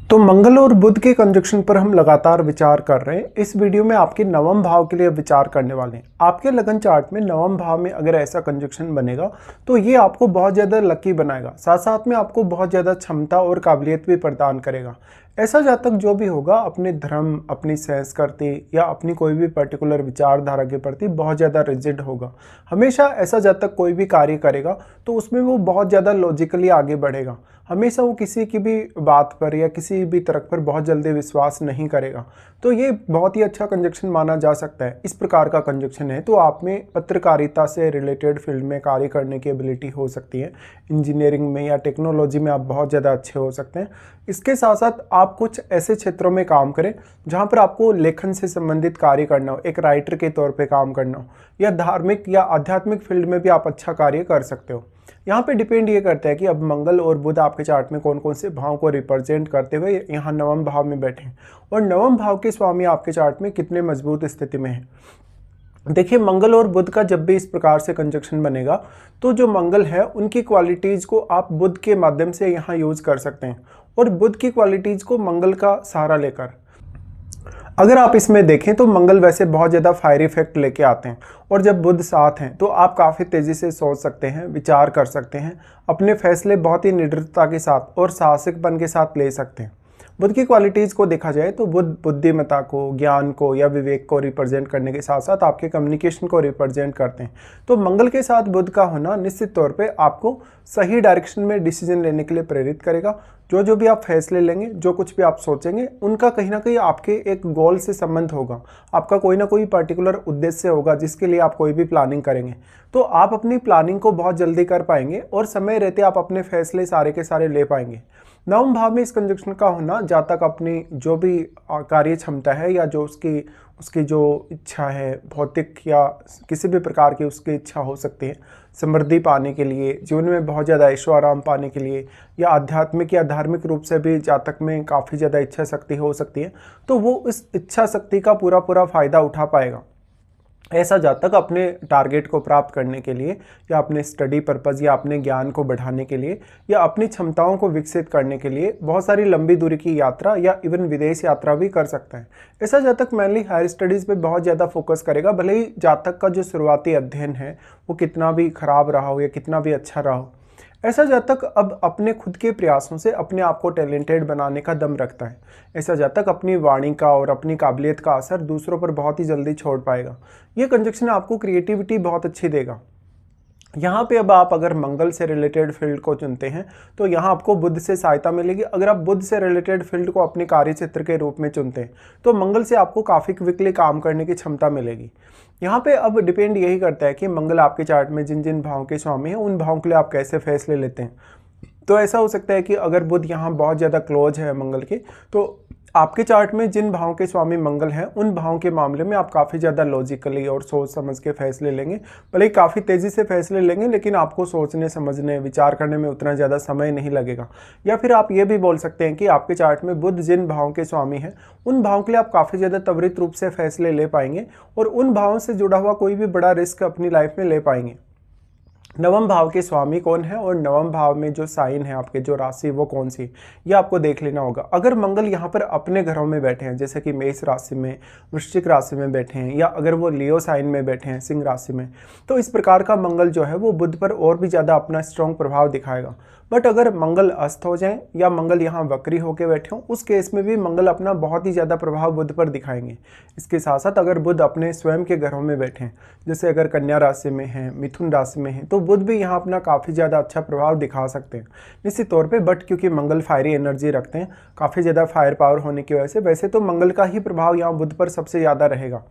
तो मंगल और बुध के कंजक्शन पर हम लगातार विचार कर रहे हैं। इस वीडियो में आपके नवम भाव के लिए विचार करने वाले हैं। आपके लगन चार्ट में नवम भाव में अगर ऐसा कंजक्शन बनेगा तो ये आपको बहुत ज़्यादा लकी बनाएगा, साथ साथ में आपको बहुत ज़्यादा क्षमता और काबिलियत भी प्रदान करेगा। ऐसा जातक जो भी होगा अपने धर्म, अपनी संस्कृति या अपनी कोई भी पर्टिकुलर विचारधारा के प्रति बहुत ज़्यादा रिजिड होगा। हमेशा ऐसा जातक कोई भी कार्य करेगा तो उसमें वो बहुत ज़्यादा लॉजिकली आगे बढ़ेगा। हमेशा वो किसी की भी बात पर या किसी भी तर्क पर बहुत जल्दी विश्वास नहीं करेगा। तो ये बहुत ही अच्छा कंजक्शन माना जा सकता है। इस प्रकार का कंजक्शन है तो आप में पत्रकारिता से रिलेटेड फील्ड में कार्य करने की एबिलिटी हो सकती है। इंजीनियरिंग में या टेक्नोलॉजी में आप बहुत ज़्यादा अच्छे हो सकते हैं। इसके साथ साथ आप कुछ ऐसे क्षेत्रों में काम करें जहाँ पर आपको लेखन से संबंधित कार्य करना हो, एक राइटर के तौर पर काम करना हो, या धार्मिक या आध्यात्मिक फील्ड में भी आप अच्छा कार्य कर सकते हो। यहाँ पे डिपेंड ये करता है कि अब मंगल और बुध आपके चार्ट में कौन कौन से भाव को रिप्रेजेंट करते हुए यहाँ नवम भाव में बैठे हैं और नवम भाव के स्वामी आपके चार्ट में कितने मजबूत स्थिति में हैं। देखिए, मंगल और बुध का जब भी इस प्रकार से कंजक्शन बनेगा तो जो मंगल है उनकी क्वालिटीज़ को आप बुध के माध्यम से यहाँ यूज़ कर सकते हैं और बुध की क्वालिटीज़ को मंगल का सहारा लेकर। अगर आप इसमें देखें तो मंगल वैसे बहुत ज़्यादा फायर इफेक्ट लेके आते हैं और जब बुध साथ हैं तो आप काफ़ी तेज़ी से सोच सकते हैं, विचार कर सकते हैं, अपने फैसले बहुत ही निडरता के साथ और साहसिकपन के साथ ले सकते हैं। बुध की क्वालिटीज़ को देखा जाए तो बुध बुद्धिमत्ता को, ज्ञान को या विवेक को रिप्रेजेंट करने के साथ साथ आपके कम्युनिकेशन को रिप्रेजेंट करते हैं। तो मंगल के साथ बुध का होना निश्चित तौर पे आपको सही डायरेक्शन में डिसीजन लेने के लिए प्रेरित करेगा। जो भी आप फैसले लेंगे, जो कुछ भी आप सोचेंगे, उनका कहीं ना कहीं आपके एक गोल से संबंध होगा। आपका कोई ना कोई पर्टिकुलर उद्देश्य होगा जिसके लिए आप कोई भी प्लानिंग करेंगे। तो आप अपनी प्लानिंग को बहुत जल्दी कर पाएंगे और समय रहते आप अपने फैसले सारे के सारे ले पाएंगे। नवम भाव में इस कंजक्शन का होना जातक अपनी जो भी कार्य क्षमता है या जो उसकी जो इच्छा है, भौतिक या किसी भी प्रकार की उसकी इच्छा हो सकती है, समृद्धि पाने के लिए, जीवन में बहुत ज़्यादा ऐशो आराम पाने के लिए, या आध्यात्मिक या धार्मिक रूप से भी जातक में काफ़ी ज़्यादा इच्छा शक्ति हो सकती है, तो वो इस इच्छा शक्ति का पूरा फ़ायदा उठा पाएगा। ऐसा जातक अपने टारगेट को प्राप्त करने के लिए या अपने स्टडी पर्पज़ या अपने ज्ञान को बढ़ाने के लिए या अपनी क्षमताओं को विकसित करने के लिए बहुत सारी लंबी दूरी की यात्रा या इवन विदेश यात्रा भी कर सकता है। ऐसा जातक मेनली हायर स्टडीज़ पे बहुत ज़्यादा फोकस करेगा, भले ही जातक का जो शुरुआती अध्ययन है वो कितना भी खराब रहा हो या कितना भी अच्छा रहा हो। ऐसा जातक अब अपने खुद के प्रयासों से अपने आप को टैलेंटेड बनाने का दम रखता है। ऐसा जातक अपनी वाणी का और अपनी काबिलियत का असर दूसरों पर बहुत ही जल्दी छोड़ पाएगा। ये कंजक्शन आपको क्रिएटिविटी बहुत अच्छी देगा। यहाँ पे अब आप अगर मंगल से रिलेटेड फील्ड को चुनते हैं तो यहाँ आपको बुध से सहायता मिलेगी। अगर आप बुध से रिलेटेड फील्ड को अपने कार्य क्षेत्र के रूप में चुनते हैं तो मंगल से आपको काफ़ी क्विकली काम करने की क्षमता मिलेगी। यहाँ पे अब डिपेंड यही करता है कि मंगल आपके चार्ट में जिन जिन भावों के स्वामी हैं उन भावों के लिए आप कैसे फैसले लेते हैं। तो ऐसा हो सकता है कि अगर बुध यहाँ बहुत ज़्यादा क्लोज है मंगल के, तो आपके चार्ट में जिन भावों के स्वामी मंगल हैं उन भावों के मामले में आप काफ़ी ज़्यादा लॉजिकली और सोच समझ के फैसले लेंगे। भले ही काफ़ी तेज़ी से फैसले लेंगे लेकिन आपको सोचने, समझने, विचार करने में उतना ज़्यादा समय नहीं लगेगा। या फिर आप ये भी बोल सकते हैं कि आपके चार्ट में बुध जिन भावों के स्वामी हैं उन भावों के लिए आप काफ़ी ज़्यादा त्वरित रूप से फैसले ले पाएंगे और उन भावों से जुड़ा हुआ कोई भी बड़ा रिस्क अपनी लाइफ में ले पाएंगे। नवम भाव के स्वामी कौन है और नवम भाव में जो साइन है आपके, जो राशि, वो कौन सी, ये आपको देख लेना होगा। अगर मंगल यहाँ पर अपने घरों में बैठे हैं, जैसे कि मेष राशि में, वृश्चिक राशि में बैठे हैं, या अगर वो लियो साइन में बैठे हैं, सिंह राशि में, तो इस प्रकार का मंगल जो है वो बुध पर और भी ज़्यादा अपना स्ट्रॉन्ग प्रभाव दिखाएगा। बट अगर मंगल अस्त हो जाए या मंगल यहाँ वक्री होकर बैठे हों, उस केस में भी मंगल अपना बहुत ही ज़्यादा प्रभाव बुध पर दिखाएंगे। इसके साथ साथ अगर बुध अपने स्वयं के घरों में बैठे हैं, जैसे अगर कन्या राशि में हैं, मिथुन राशि में हैं, तो बुध भी यहाँ अपना काफ़ी ज़्यादा अच्छा प्रभाव दिखा सकते हैं निश्चित तौर पे। बट क्योंकि मंगल फायरी एनर्जी रखते हैं, काफ़ी ज़्यादा फायर पावर होने की वजह से वैसे तो मंगल का ही प्रभाव यहाँ बुध पर सबसे ज़्यादा रहेगा।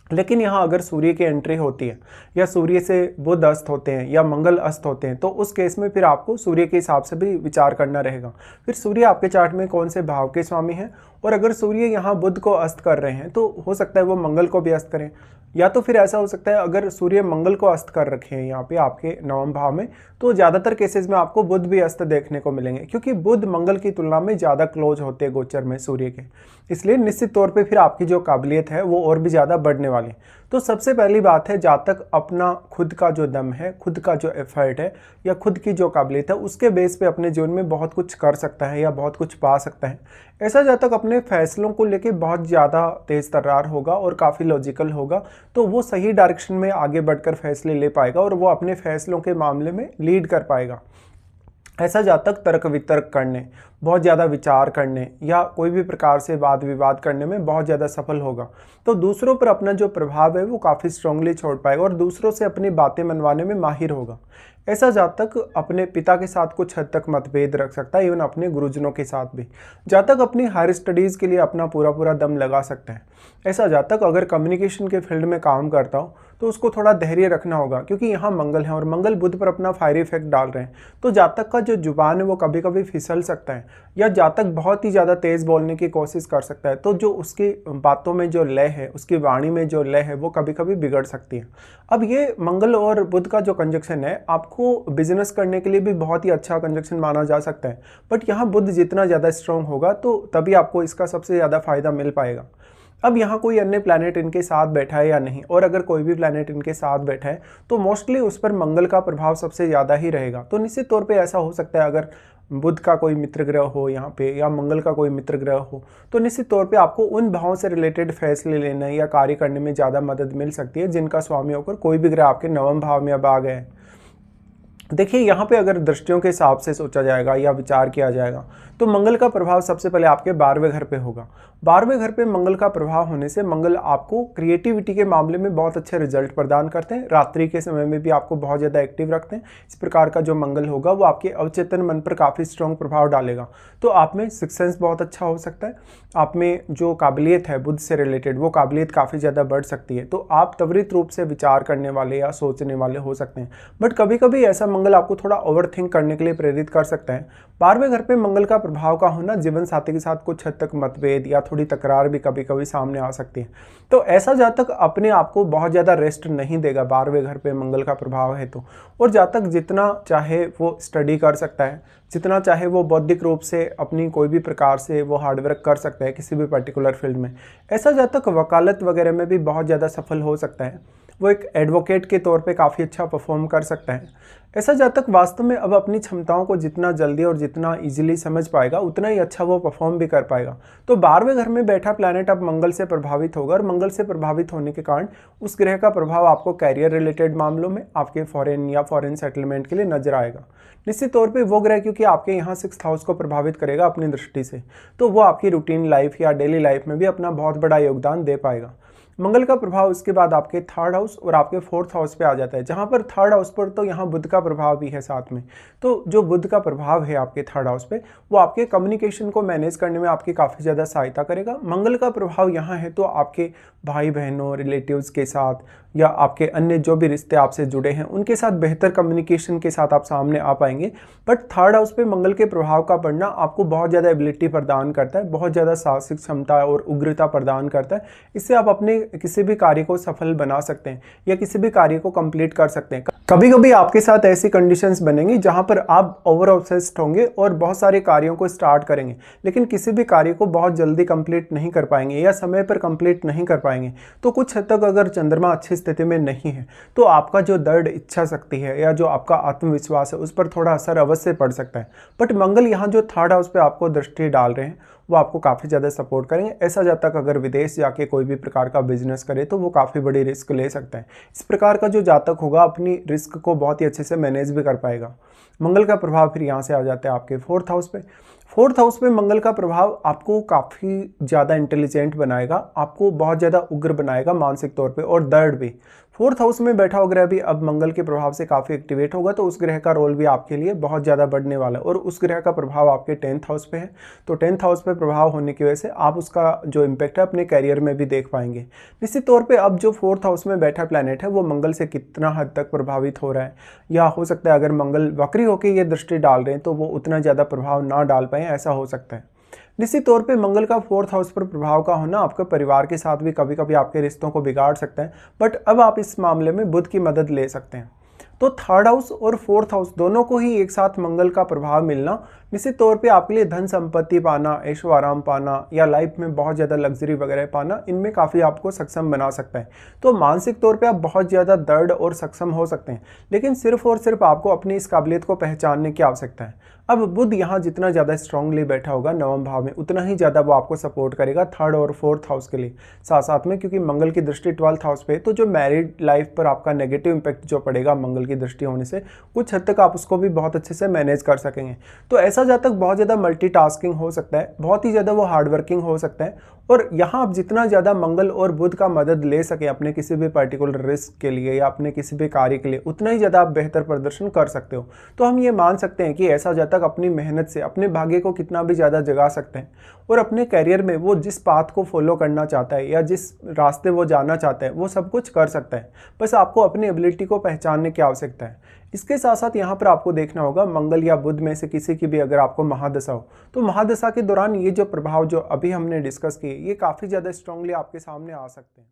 लेकिन यहाँ अगर सूर्य की एंट्री होती है या सूर्य से बुध अस्त होते हैं या मंगल अस्त होते हैं तो उस केस में फिर आपको सूर्य के हिसाब से भी विचार करना रहेगा। फिर सूर्य आपके चार्ट में कौन से भाव के स्वामी हैं और अगर सूर्य यहाँ बुध को अस्त कर रहे हैं तो हो सकता है वो मंगल को भी अस्त करें, या तो फिर ऐसा हो सकता है अगर सूर्य मंगल को अस्त कर रखे हैं यहाँ पे आपके नवम भाव में, तो ज़्यादातर केसेस में आपको बुध भी अस्त देखने को मिलेंगे, क्योंकि बुध मंगल की तुलना में ज़्यादा क्लोज होते हैं गोचर में सूर्य के। इसलिए निश्चित तौर पे फिर आपकी जो काबिलियत है वो और भी ज़्यादा बढ़ने वाली है। तो सबसे पहली बात है, जातक अपना खुद का जो दम है, खुद का जो एफर्ट है या खुद की जो काबिलियत है, उसके बेस पे अपने जीवन में बहुत कुछ कर सकता है या बहुत कुछ पा सकता है। ऐसा जातक अपने फैसलों को लेके बहुत ज़्यादा तेज तर्रार होगा और काफ़ी लॉजिकल होगा, तो वो सही डायरेक्शन में आगे बढ़कर फैसले ले पाएगा और वो अपने फैसलों के मामले में लीड कर पाएगा। ऐसा जातक तर्क वितर्क करने, बहुत ज़्यादा विचार करने या कोई भी प्रकार से वाद विवाद करने में बहुत ज़्यादा सफल होगा। तो दूसरों पर अपना जो प्रभाव है वो काफ़ी स्ट्रांगली छोड़ पाएगा और दूसरों से अपनी बातें मनवाने में माहिर होगा। ऐसा जातक अपने पिता के साथ कुछ हद तक मतभेद रख सकता है, इवन अपने गुरुजनों के साथ भी। जातक अपनी हायर स्टडीज़ के लिए अपना पूरा दम लगा सकता है। ऐसा जातक अगर कम्युनिकेशन के फील्ड में काम करता हो तो उसको थोड़ा धैर्य रखना होगा, क्योंकि यहाँ मंगल है और मंगल बुध पर अपना फायरी इफेक्ट डाल रहे हैं। तो जातक का जो जुबान है वो कभी कभी फिसल सकता है, या जातक बहुत ही ज़्यादा तेज़ बोलने की कोशिश कर सकता है, तो जो उसकी बातों में जो लय है, उसकी वाणी में जो लय है, वो कभी कभी बिगड़ सकती है। अब ये मंगल और बुध का जो कंजक्शन है आपको बिजनेस करने के लिए भी बहुत ही अच्छा कंजक्शन माना जा सकता है, बट यहाँ बुध जितना ज़्यादा स्ट्रॉन्ग होगा तो तभी आपको इसका सबसे ज़्यादा फायदा मिल पाएगा। अब यहाँ कोई अन्य प्लैनेट इनके साथ बैठा है या नहीं, और अगर कोई भी प्लैनेट इनके साथ बैठा है तो मोस्टली उस पर मंगल का प्रभाव सबसे ज़्यादा ही रहेगा। तो निश्चित तौर पे ऐसा हो सकता है अगर बुध का कोई मित्र ग्रह हो यहाँ पे या मंगल का कोई मित्र ग्रह हो, तो निश्चित तौर पे आपको उन भावों से रिलेटेड फैसले लेने या कार्य करने में ज़्यादा मदद मिल सकती है जिनका स्वामी होकर कोई भी ग्रह आपके नवम भाव में अब आ गए हैं। देखिए यहाँ पे अगर दृष्टियों के हिसाब से सोचा जाएगा या विचार किया जाएगा तो मंगल का प्रभाव सबसे पहले आपके 12वें घर पे होगा। 12वें घर पे मंगल का प्रभाव होने से मंगल आपको क्रिएटिविटी के मामले में बहुत अच्छे रिजल्ट प्रदान करते हैं। रात्रि के समय में भी आपको बहुत ज़्यादा एक्टिव रखते हैं। इस प्रकार का जो मंगल होगा वो आपके अवचेतन मन पर काफ़ी स्ट्रॉन्ग प्रभाव डालेगा। तो आप में सिक्स सेंस बहुत अच्छा हो सकता है, आप में जो काबिलियत है बुद्ध से रिलेटेड वो काबिलियत काफ़ी ज़्यादा बढ़ सकती है। तो आप त्वरित रूप से विचार करने वाले या सोचने वाले हो सकते हैं। बट कभी कभी ऐसा मंगल आपको थोड़ा ओवर थिंक करने के लिए प्रेरित कर सकता है। 12वें घर पे मंगल का प्रभाव का होना जीवन साथी के साथ कुछ हद तक मतभेद या थोड़ी तकरार भी कभी कभी सामने आ सकती है। तो ऐसा जातक अपने आप को बहुत ज़्यादा रेस्ट नहीं देगा 12वें घर पे मंगल का प्रभाव है तो, और जातक जितना चाहे वो स्टडी कर सकता है, जितना चाहे वो बौद्धिक रूप से अपनी कोई भी प्रकार से वो हार्डवर्क कर सकता है किसी भी पर्टिकुलर फील्ड में। ऐसा जातक वकालत वगैरह में भी बहुत ज़्यादा सफल हो सकता है, वो एक एडवोकेट के तौर पे काफ़ी अच्छा परफॉर्म कर सकता है। ऐसा जातक वास्तव में अब अपनी क्षमताओं को जितना जल्दी और जितना इजीली समझ पाएगा उतना ही अच्छा वो परफॉर्म भी कर पाएगा। तो 12वें घर में बैठा प्लैनेट अब मंगल से प्रभावित होगा, और मंगल से प्रभावित होने के कारण उस ग्रह का प्रभाव आपको कैरियर रिलेटेड मामलों में, आपके फॉरेन या फॉरेन सेटलमेंट के लिए नजर आएगा। निश्चित तौर पे वो ग्रह क्योंकि आपके यहाँ 6th हाउस को प्रभावित करेगा अपनी दृष्टि से, तो वो आपकी रूटीन लाइफ या डेली लाइफ में भी अपना बहुत बड़ा योगदान दे पाएगा। मंगल का प्रभाव इसके बाद आपके 3rd हाउस और आपके 4th हाउस पे आ जाता है, जहाँ पर 3rd हाउस पर तो यहाँ बुध का प्रभाव भी है साथ में। तो जो बुध का प्रभाव है आपके 3rd हाउस पे वो आपके कम्युनिकेशन को मैनेज करने में आपकी काफ़ी ज़्यादा सहायता करेगा। मंगल का प्रभाव यहाँ है तो आपके भाई बहनों, रिलेटिव्स के साथ या आपके अन्य जो भी रिश्ते आपसे जुड़े हैं उनके साथ बेहतर कम्युनिकेशन के साथ आप सामने आ पाएंगे। बट 3rd हाउस पे मंगल के प्रभाव का पड़ना आपको बहुत ज़्यादा एबिलिटी प्रदान करता है, बहुत ज़्यादा साहसिक क्षमता और उग्रता प्रदान करता है। इससे आप अपने किसी भी कार्य को सफल बना सकते हैं या किसी भी कार्य को कंप्लीट कर सकते हैं। कभी कभी आपके साथ ऐसी कंडीशंस बनेंगी जहां पर आप ओवर ऑब्सेस्ड होंगे और बहुत सारे कार्यों को स्टार्ट करेंगे, लेकिन किसी भी कार्य को बहुत जल्दी कंप्लीट नहीं कर पाएंगे या समय पर कंप्लीट नहीं कर पाएंगे। तो कुछ हद तक अगर चंद्रमा अच्छी स्थिति में नहीं है तो आपका जो दृढ़ इच्छा शक्ति है या जो आपका आत्मविश्वास है उस पर थोड़ा असर अवश्य पड़ सकता है। बट मंगल यहाँ जो 3rd हाउस पे आपको दृष्टि डाल रहे हैं वो आपको काफ़ी ज़्यादा सपोर्ट करेंगे। ऐसा जातक अगर विदेश जाके कोई भी प्रकार का बिजनेस करे तो वो काफ़ी बड़ी रिस्क ले सकता है। इस प्रकार का जो जातक होगा अपनी रिस्क को बहुत ही अच्छे से मैनेज भी कर पाएगा। मंगल का प्रभाव फिर यहाँ से आ जाता है आपके 4th हाउस पे। 4th हाउस में मंगल का प्रभाव आपको काफ़ी ज़्यादा इंटेलिजेंट बनाएगा, आपको बहुत ज़्यादा उग्र बनाएगा मानसिक तौर पे और दृढ़ भी। 4th हाउस में बैठा हुआ ग्रह भी अब मंगल के प्रभाव से काफ़ी एक्टिवेट होगा, तो उस ग्रह का रोल भी आपके लिए बहुत ज़्यादा बढ़ने वाला है और उस ग्रह का प्रभाव आपके 10th हाउस पे है। तो 10th हाउस पे प्रभाव होने की वजह से आप उसका जो इम्पैक्ट है अपने कैरियर में भी देख पाएंगे। निश्चित तौर पे अब जो 4th हाउस में बैठा प्लैनेट है वो मंगल से कितना हद तक प्रभावित हो रहा है, या हो सकता है अगर मंगल वक्री होकर ये दृष्टि डाल रहे हैं तो वो उतना ज़्यादा प्रभाव ना डाल पाए, ऐसा हो सकता है। निश्चित तौर पे मंगल का 4th हाउस पर प्रभाव का होना आपके परिवार के साथ भी कभी कभी आपके रिश्तों को बिगाड़ सकता है, बट अब आप इस मामले में बुध की मदद ले सकते हैं। तो 3rd हाउस और 4th हाउस दोनों को ही एक साथ मंगल का प्रभाव मिलना निश्चित तौर पे आपके लिए धन संपत्ति पाना, ऐशो आराम पाना या लाइफ में बहुत ज़्यादा लग्जरी वगैरह पाना, इनमें काफ़ी आपको सक्षम बना सकता है। तो मानसिक तौर पे आप बहुत ज़्यादा दृढ़ और सक्षम हो सकते हैं, लेकिन सिर्फ और सिर्फ आपको अपनी इस काबिलियत को पहचानने की आवश्यकता है। अब बुध यहाँ जितना ज़्यादा स्ट्रांगली बैठा होगा नवम भाव में, उतना ही ज़्यादा वो आपको सपोर्ट करेगा 3rd और 4th हाउस के लिए। साथ साथ में क्योंकि मंगल की दृष्टि 12th हाउस पे, तो जो मैरिड लाइफ पर आपका नेगेटिव इंपैक्ट जो पड़ेगा मंगल की दृष्टि होने से, कुछ हद तक आप उसको भी बहुत अच्छे से मैनेज कर सकेंगे। तो ऐसा जातक बहुत ज़्यादा मल्टीटास्किंग हो सकता है, बहुत ही ज़्यादा वो हार्डवर्किंग हो सकता है, और यहाँ आप जितना ज़्यादा मंगल और बुध का मदद ले सके अपने किसी भी पर्टिकुलर रिस्क के लिए या अपने किसी भी कार्य के लिए, उतना ही ज़्यादा आप बेहतर प्रदर्शन कर सकते हो। तो हम ये मान सकते हैं कि ऐसा जातक अपनी मेहनत से अपने भाग्य को कितना भी ज़्यादा जगा सकते हैं, और अपने करियर में वो जिस पाथ को फॉलो करना चाहता है या जिस रास्ते वो जाना चाहता है वो सब कुछ कर सकता है। बस आपको अपनी एबिलिटी को पहचानने की आवश्यकता है। इसके साथ साथ यहाँ पर आपको देखना होगा मंगल या बुध में से किसी की भी अगर आपको महादशा हो, तो महादशा के दौरान ये जो प्रभाव जो अभी हमने डिस्कस किए, ये काफ़ी ज़्यादा स्ट्रांगली आपके सामने आ सकते हैं।